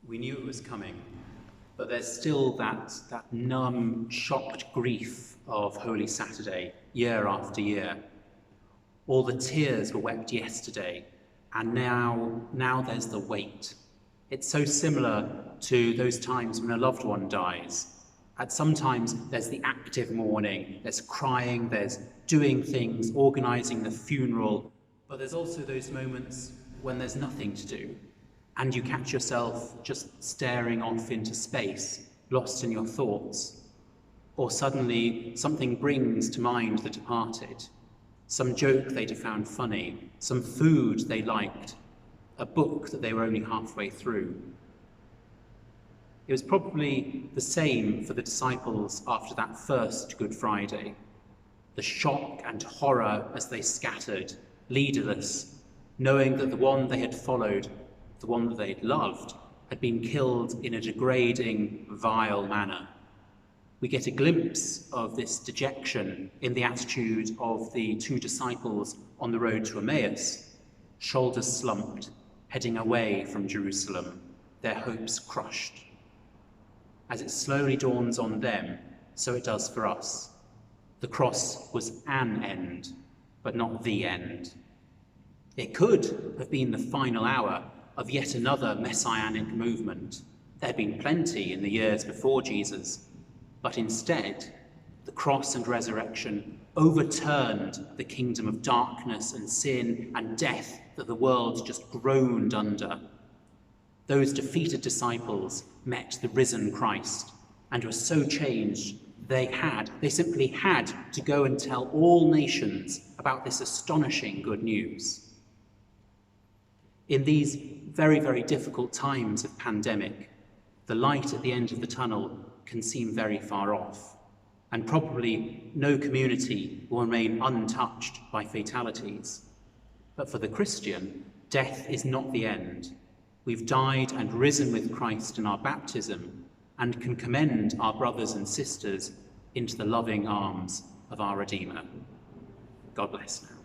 We knew it was coming, but there's still that numb, shocked grief of Holy Saturday, year after year. All the tears were wept yesterday, and now there's the weight. It's so similar to those times when a loved one dies. At some times there's the active mourning, there's crying, there's doing things, organising the funeral, but there's also those moments when there's nothing to do, and you catch yourself just staring off into space, lost in your thoughts, or suddenly something brings to mind the departed, some joke they'd have found funny, some food they liked, a book that they were only halfway through. It was probably the same for the disciples after that first Good Friday. The shock and horror as they scattered, leaderless, knowing that the one they had followed, the one that they had loved, had been killed in a degrading, vile manner. We get a glimpse of this dejection in the attitude of the two disciples on the road to Emmaus, shoulders slumped, heading away from Jerusalem, their hopes crushed. As it slowly dawns on them, so it does for us. The cross was an end, but not the end. It could have been the final hour of yet another messianic movement. There had been plenty in the years before Jesus, but instead, the cross and resurrection overturned the kingdom of darkness and sin and death that the world just groaned under. Those defeated disciples met the risen Christ and were so changed they simply had to go and tell all nations about this astonishing good news. In these very, very difficult times of pandemic, the light at the end of the tunnel can seem very far off, and probably no community will remain untouched by fatalities. But for the Christian, death is not the end. We've died and risen with Christ in our baptism and can commend our brothers and sisters into the loving arms of our Redeemer. God bless now.